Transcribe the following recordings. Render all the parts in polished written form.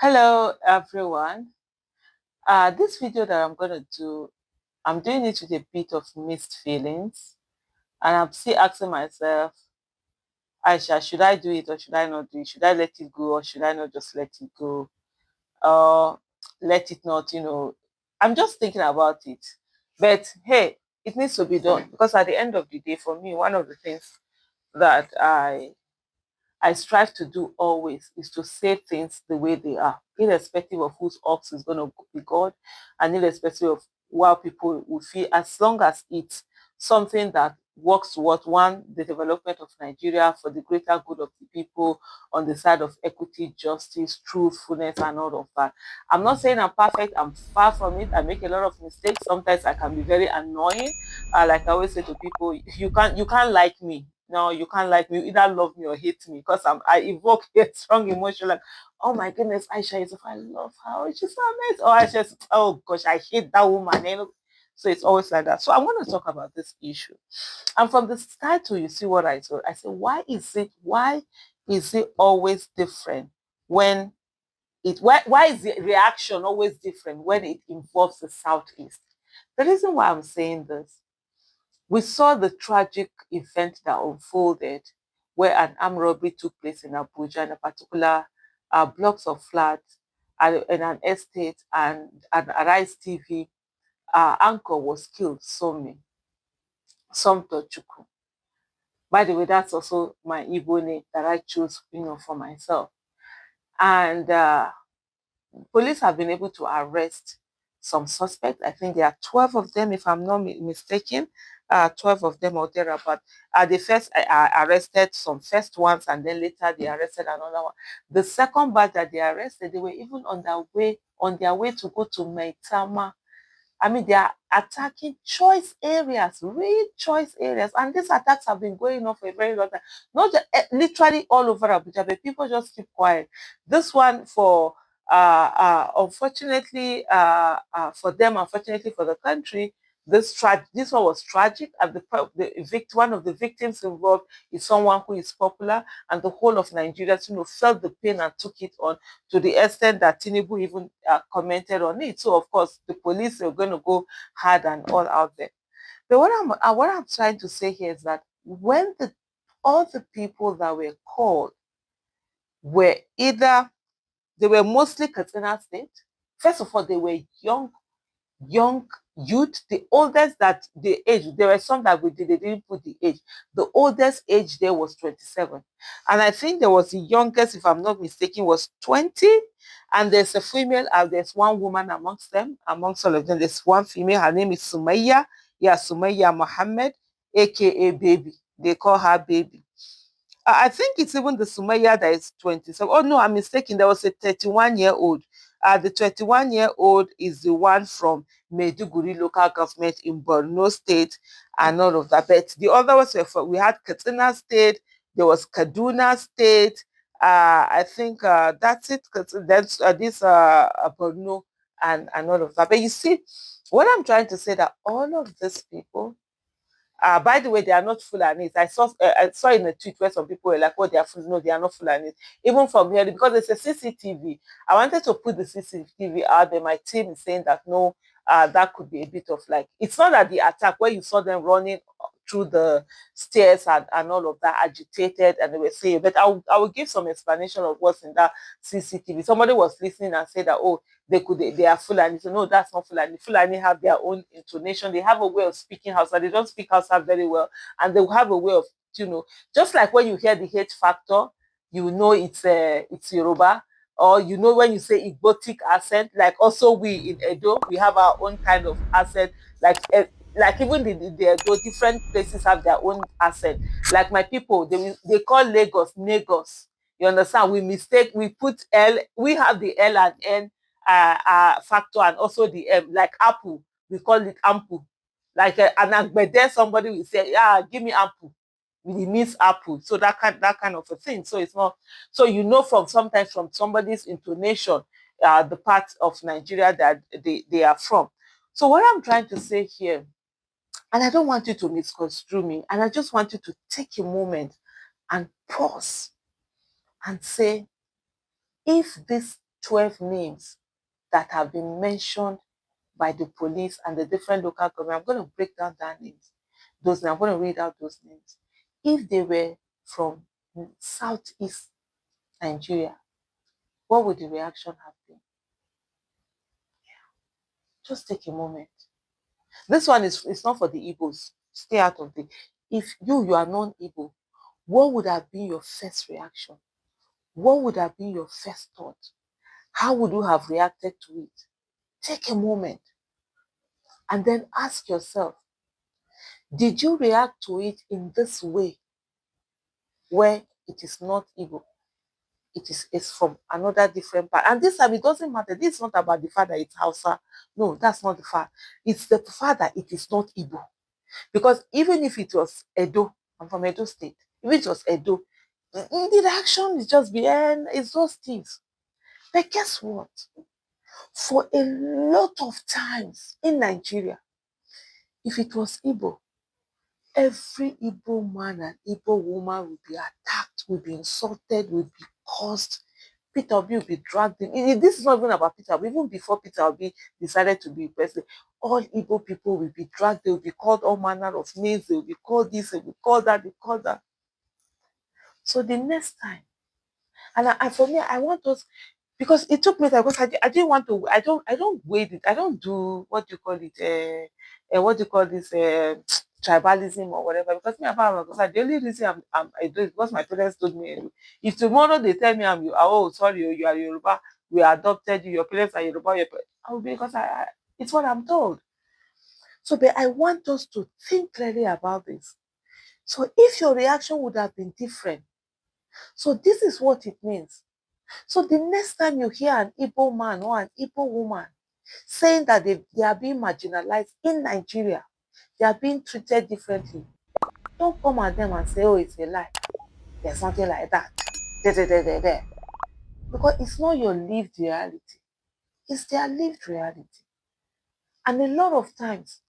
Hello everyone. This video that I'm going to do, I'm doing it with a bit of mixed feelings, and I'm still asking myself, Aisha, should I do it or should I not do it? Should I let it go or should I not just let it go? Or let it not. I'm just thinking about it. But hey, it needs to be done because at the end of the day, for me, one of the things that I strive to do always is to say things the way they are, irrespective of whose ox is going to be God, and irrespective of what people will feel, as long as it's something that works towards one, the development of Nigeria for the greater good of the people on the side of equity, justice, truthfulness, and all of that. I'm not saying I'm perfect, I'm far from it. I make a lot of mistakes. Sometimes I can be very annoying. Like I always say to people, you can't like me. No, you can't like me. You either love me or hate me because I evoke a strong emotion like, oh my goodness, Aisha is if I love her. She's so amazing. Or I just, oh gosh, I hate that woman. So it's always like that. So I want to talk about this issue. And from the title, you see what I said. I said, why is it always different when why is the reaction always different when it involves the Southeast? The reason why I'm saying this, we saw the tragic event that unfolded where an armed robbery took place in Abuja in a particular blocks of flats in an estate, and an Arise TV anchor was killed, Somto Chukwu. By the way, that's also my Igbo name that I chose, for myself. And police have been able to arrest some suspects. I think there are 12 of them, if I'm not mistaken. 12 of them or thereabout. They first arrested some first ones, and then later they arrested another one. The second batch that they arrested, they were even on their way to go to Maitama. I mean, they are attacking choice areas, real choice areas. And these attacks have been going on for a very long time. Not just, literally all over Abuja, but people just keep quiet. This one unfortunately, for them, unfortunately for the country, this one was tragic. And one of the victims involved is someone who is popular, and the whole of Nigeria, felt the pain and took it on to the extent that Tinubu even commented on it. So of course, the police are going to go hard and all out there. But what I'm trying to say here is that when all the people that were called were either they were mostly Katsina State. First of all, they were young youth. The oldest that the age, there were some that they didn't put the age. The oldest age there was 27. And I think there was the youngest, if I'm not mistaken, was 20. And there's a female, there's one woman amongst them, amongst all of them. There's one female, her name is Sumaya. Yeah, Sumaya Mohammed, aka Baby. They call her Baby. I think it's even the Sumaya that is 20. So, oh no, I'm mistaken. There was a 31-year-old. The 21-year-old is the one from Maiduguri local government in Borno State and all of that. But the other ones we had Katsina State, there was Kaduna State. I think that's it. That's this Borno and all of that. But you see, what I'm trying to say that all of these people, by the way, they are not Fulanis. I saw in a tweet where some people were like, "Oh, they are Fulanis." No, they are not Fulanis. Even from here, because it's a CCTV. I wanted to put the CCTV out there. My team is saying that no, that could be a bit of like. It's not that the attack where you saw them running through the stairs and all of that agitated and they were saying, but I will give some explanation of what's in that CCTV. Somebody was listening and said that, oh, they are Fulani. So no, that's not Fulani. Fulani have their own intonation. They have a way of speaking Hausa. They don't speak Hausa very well, and they have a way of just like when you hear the hate factor, it's Yoruba. Or when you say Igbotic accent, like also we in Edo, we have our own kind of accent, like even the different places have their own accent. Like my people, they call Lagos Negos. You understand? We put L, we have the L and N factor, and also the M, like apple, we call it ample. Like an agbede, somebody will say, yeah, give me ample. It means apple. So that kind of a thing. So it's not, so from sometimes from somebody's intonation, the part of Nigeria that they are from. So what I'm trying to say here, and I don't want you to misconstrue me, and I just want you to take a moment and pause and say, if these 12 names that have been mentioned by the police and the different local government. I'm going to break down that names. I'm going to read out those names. If they were from Southeast Nigeria, what would the reaction have been? Just take a moment. This one is it's not for the Igbos. Stay out of the. If you are non-Igbo, what would have been your first reaction? What would have been your first thought? How would you have reacted to it? Take a moment and then ask yourself, did you react to it in this way where it is not Igbo? It's from another different part. And this time it doesn't matter. This is not about the fact that it's Hausa. No, that's not the fact. It's the fact that it is not Igbo. Because even if it was Edo, I'm from Edo State, if it was Edo, the reaction is just behind, it's those things. But guess what? For a lot of times in Nigeria, if it was Igbo, every Igbo man and Igbo woman will be attacked, will be insulted, will be cursed. Peter Obi will be dragged in. This is not even about Peter Obi. Even before Peter Obi decided to be president, all Igbo people will be dragged. They will be called all manner of names. They will be called this, they will be called that, they call that. So the next time, and for me, I want us, because it took me time, because I didn't want to, I don't wait it, I don't do, what do you call it, what do you call this, tribalism or whatever, because me and Papa, because the only reason I do it because my parents told me, if tomorrow they tell me oh, sorry, you are Yoruba, we adopted you, your parents are Yoruba, I will be, because it's what I'm told. So, but I want us to think clearly about this. So if your reaction would have been different, so this is what it means. So the next time you hear an Igbo man or an Igbo woman saying that they are being marginalized in Nigeria, they are being treated differently, don't come at them and say, oh, it's a lie. There's something like that. There. Because it's not your lived reality. It's their lived reality. And a lot of times,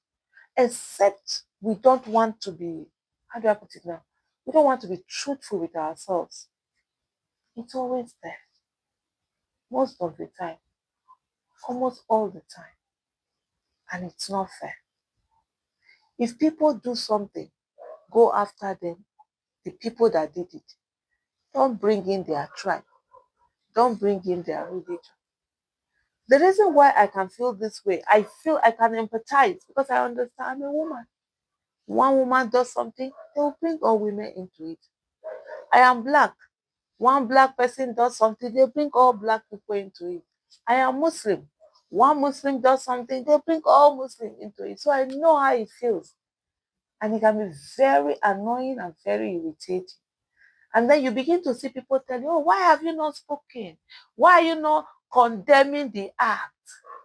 except we don't want to be, how do I put it now? We don't want to be truthful with ourselves. It's always there. Most of the time. Almost all the time. And it's not fair. If people do something, go after them, the people that did it. Don't bring in their tribe. Don't bring in their religion. The reason why I can feel this way, I feel I can empathize because I understand I'm a woman. One woman does something, they will bring all women into it. I am black. One black person does something, they bring all black people into it. I am Muslim. One Muslim does something, they bring all Muslims into it. So I know how it feels. And it can be very annoying and very irritating. And then you begin to see people tell you, oh, why have you not spoken? Why are you not condemning the act?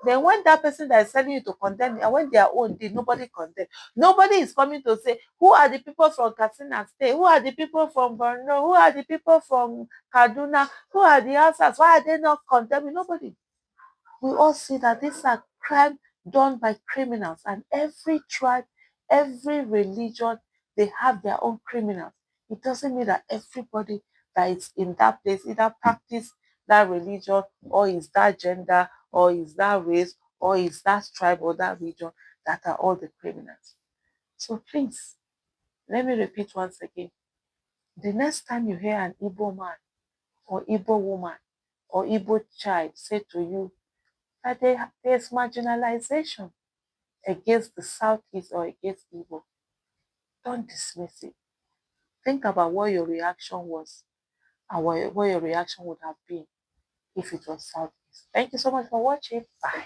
Then when that person that is telling you to condemn it, and when their own did, nobody condemn. Nobody is coming to say, who are the people from Katsina State? Who are the people from Borno? Who are the people from Kaduna? Who are the answers? Why are they not condemning? Nobody. We all see that these are crimes done by criminals, and every tribe, every religion, they have their own criminals. It doesn't mean that everybody that is in that place either practice that religion or is that gender or is that race or is that tribe or that region that are all the criminals. So please, let me repeat once again. The next time you hear an Igbo man or Igbo woman or Igbo child say to you that there's marginalization against the Southeast or against Igbo, don't dismiss it. Think about what your reaction was and what your reaction would have been if it was Southeast. Thank you so much for watching. Bye.